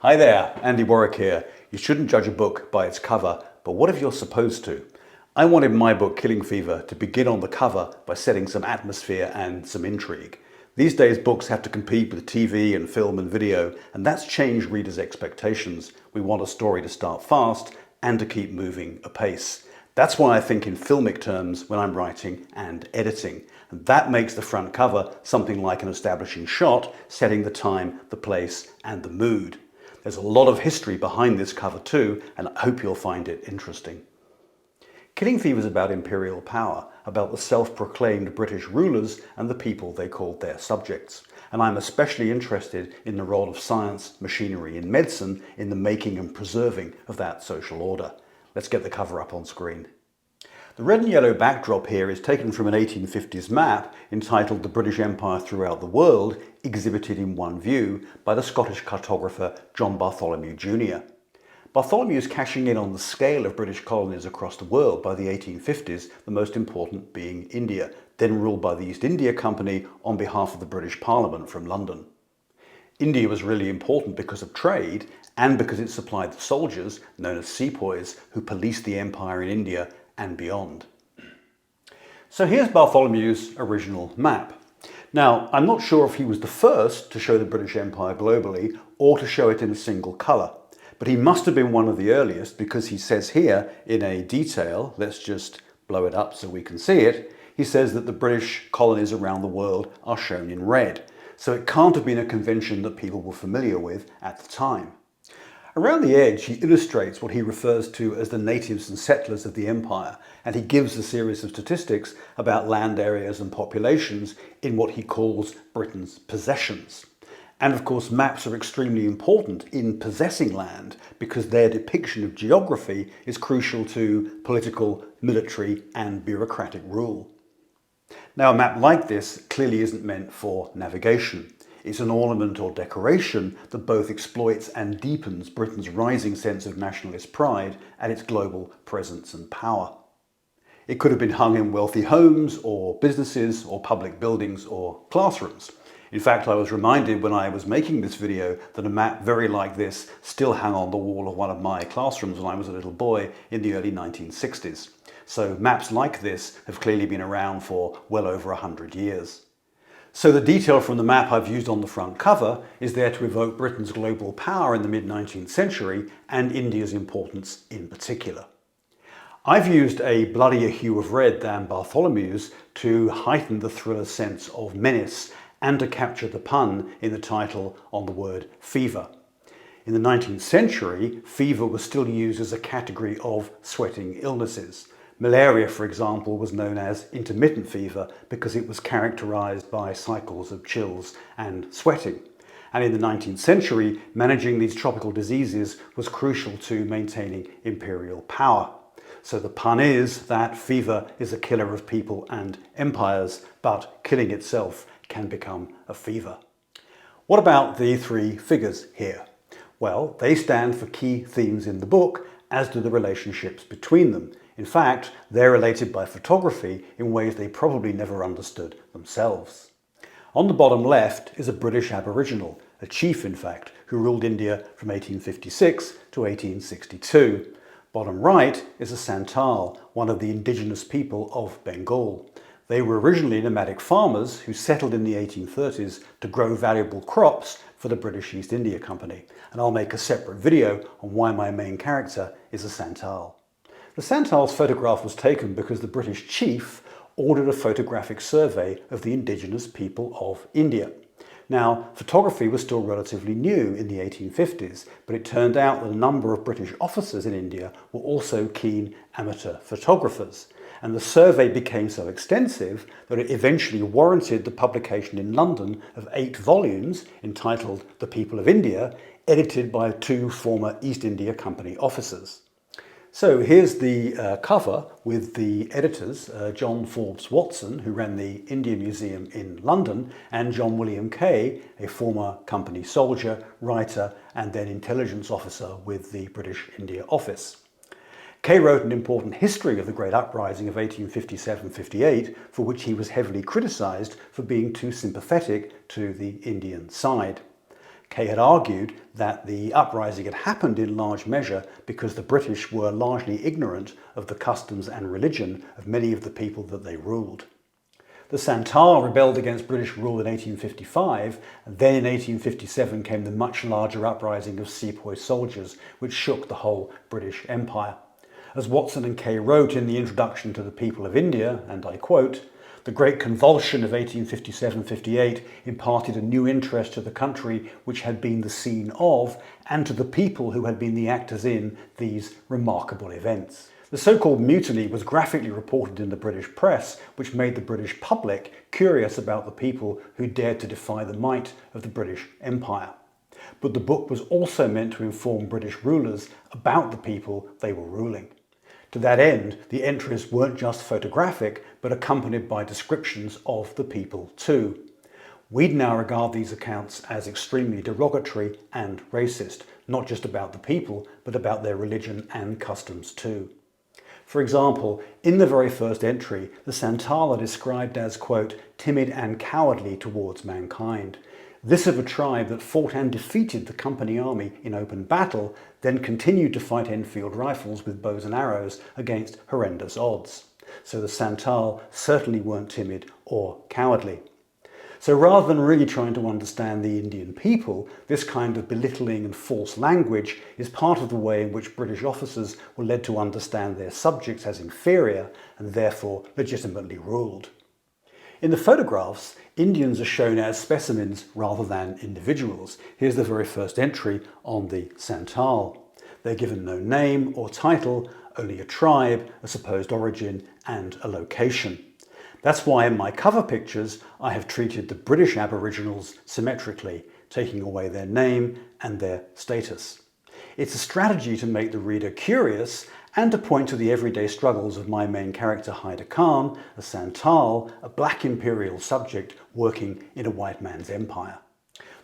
Hi there, Andy Warwick here. You shouldn't judge a book by its cover, but what if you're supposed to? I wanted my book, Killing Fever, to begin on the cover by setting some atmosphere and some intrigue. These days books have to compete with TV and film and video, and that's changed readers' expectations. We want a story to start fast and to keep moving apace. That's why I think in filmic terms when I'm writing and editing. And that makes the front cover something like an establishing shot, setting the time, the place, and the mood. There's a lot of history behind this cover too, and I hope you'll find it interesting. Killing Fever is about imperial power, about the self-proclaimed British rulers and the people they called their subjects. And I'm especially interested in the role of science, machinery and medicine in the making and preserving of that social order. Let's get the cover up on screen. The red and yellow backdrop here is taken from an 1850s map entitled The British Empire Throughout the World, exhibited in one view by the Scottish cartographer John Bartholomew Jr. Bartholomew is cashing in on the scale of British colonies across the world by the 1850s, the most important being India, then ruled by the East India Company on behalf of the British Parliament from London. India was really important because of trade and because it supplied the soldiers, known as sepoys, who policed the empire in India and beyond. So here's Bartholomew's original map. Now, I'm not sure if he was the first to show the British Empire globally or to show it in a single colour, but he must have been one of the earliest because he says here in a detail, let's just blow it up so we can see it, he says that the British colonies around the world are shown in red. So it can't have been a convention that people were familiar with at the time. Around the edge, he illustrates what he refers to as the natives and settlers of the empire, and he gives a series of statistics about land areas and populations in what he calls Britain's possessions. And of course, maps are extremely important in possessing land because their depiction of geography is crucial to political, military, and bureaucratic rule. Now, a map like this clearly isn't meant for navigation. It's an ornament or decoration that both exploits and deepens Britain's rising sense of nationalist pride and its global presence and power. It could have been hung in wealthy homes or businesses or public buildings or classrooms. In fact, I was reminded when I was making this video that a map very like this still hung on the wall of one of my classrooms when I was a little boy in the early 1960s. So maps like this have clearly been around for well over 100 years. So the detail from the map I've used on the front cover is there to evoke Britain's global power in the mid-19th century and India's importance in particular. I've used a bloodier hue of red than Bartholomew's to heighten the thriller's sense of menace and to capture the pun in the title on the word fever. In the 19th century, fever was still used as a category of sweating illnesses. Malaria, for example, was known as intermittent fever because it was characterized by cycles of chills and sweating. And in the 19th century, managing these tropical diseases was crucial to maintaining imperial power. So the pun is that fever is a killer of people and empires, but killing itself can become a fever. What about the three figures here? Well, they stand for key themes in the book, as do the relationships between them. In fact, they're related by photography in ways they probably never understood themselves. On the bottom left is a British Aboriginal, a chief in fact, who ruled India from 1856 to 1862. Bottom right is a Santal, one of the indigenous people of Bengal. They were originally nomadic farmers who settled in the 1830s to grow valuable crops for the British East India Company. And I'll make a separate video on why my main character is a Santal. The Santal's photograph was taken because the British chief ordered a photographic survey of the indigenous people of India. Now, photography was still relatively new in the 1850s, but it turned out that a number of British officers in India were also keen amateur photographers. And the survey became so extensive that it eventually warranted the publication in London of 8 volumes entitled The People of India, edited by 2 former East India Company officers. So here's the cover with the editors, John Forbes Watson, who ran the India Museum in London, and John William Kay, a former company soldier, writer, and then intelligence officer with the British India Office. Kay wrote an important history of the Great Uprising of 1857-58, for which he was heavily criticised for being too sympathetic to the Indian side. Kay had argued that the uprising had happened in large measure because the British were largely ignorant of the customs and religion of many of the people that they ruled. The Santal rebelled against British rule in 1855, and then in 1857 came the much larger uprising of sepoy soldiers, which shook the whole British Empire. As Watson and Kay wrote in the introduction to The People of India, and I quote, "The great convulsion of 1857-58 imparted a new interest to the country which had been the scene of, and to the people who had been the actors in, these remarkable events." The so-called mutiny was graphically reported in the British press, which made the British public curious about the people who dared to defy the might of the British Empire. But the book was also meant to inform British rulers about the people they were ruling. To that end, the entries weren't just photographic, but accompanied by descriptions of the people too. We'd now regard these accounts as extremely derogatory and racist, not just about the people, but about their religion and customs too. For example, in the very first entry, the Santal are described as, quote, "timid and cowardly towards mankind." This of a tribe that fought and defeated the company army in open battle, then continued to fight Enfield rifles with bows and arrows against horrendous odds. So the Santal certainly weren't timid or cowardly. So rather than really trying to understand the Indian people, this kind of belittling and false language is part of the way in which British officers were led to understand their subjects as inferior and therefore legitimately ruled. In the photographs, Indians are shown as specimens rather than individuals. Here's the very first entry on the Santal. They're given no name or title, only a tribe, a supposed origin, and a location. That's why in my cover pictures, I have treated the British Aboriginals symmetrically, taking away their name and their status. It's a strategy to make the reader curious and to point to the everyday struggles of my main character Hyder Khan, a Santal, a black imperial subject working in a white man's empire.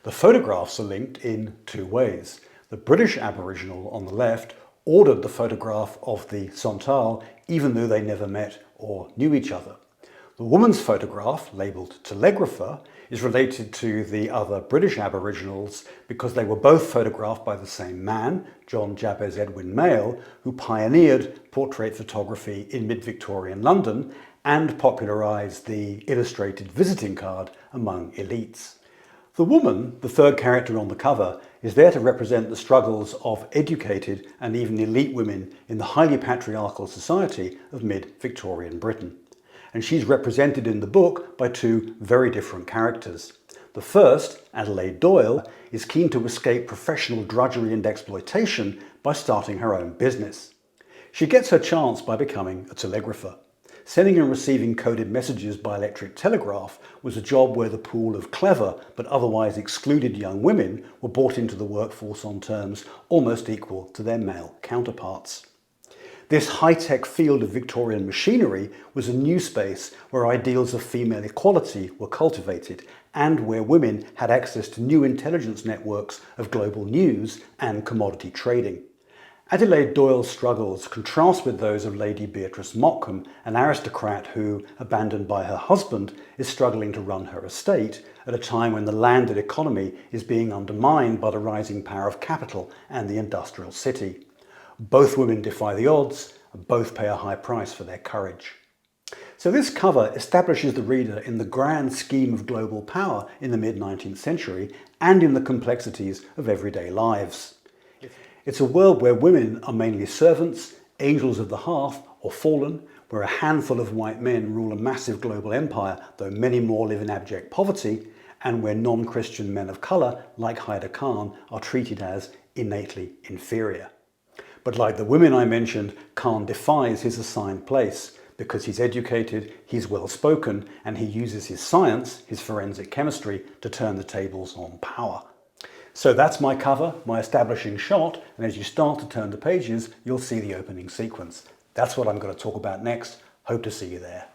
The photographs are linked in two ways. The British Aboriginal on the left ordered the photograph of the Santal even though they never met or knew each other. The woman's photograph, labelled telegrapher, is related to the other British Aboriginals because they were both photographed by the same man, John Jabez Edwin Mayle, who pioneered portrait photography in mid-Victorian London and popularised the illustrated visiting card among elites. The woman, the third character on the cover, is there to represent the struggles of educated and even elite women in the highly patriarchal society of mid-Victorian Britain. And she's represented in the book by two very different characters. The first, Adelaide Doyle, is keen to escape professional drudgery and exploitation by starting her own business. She gets her chance by becoming a telegrapher. Sending and receiving coded messages by electric telegraph was a job where the pool of clever but otherwise excluded young women were brought into the workforce on terms almost equal to their male counterparts. This high-tech field of Victorian machinery was a new space where ideals of female equality were cultivated and where women had access to new intelligence networks of global news and commodity trading. Adelaide Doyle's struggles contrast with those of Lady Beatrice Mottcombe, an aristocrat who, abandoned by her husband, is struggling to run her estate at a time when the landed economy is being undermined by the rising power of capital and the industrial city. Both women defy the odds, and both pay a high price for their courage. So this cover establishes the reader in the grand scheme of global power in the mid-19th century and in the complexities of everyday lives. It's a world where women are mainly servants, angels of the hearth, or fallen, where a handful of white men rule a massive global empire, though many more live in abject poverty, and where non-Christian men of colour, like Hyder Khan, are treated as innately inferior. But like the women I mentioned, Khan defies his assigned place because he's educated, he's well-spoken, and he uses his science, his forensic chemistry, to turn the tables on power. So that's my cover, my establishing shot, and as you start to turn the pages, you'll see the opening sequence. That's what I'm going to talk about next. Hope to see you there.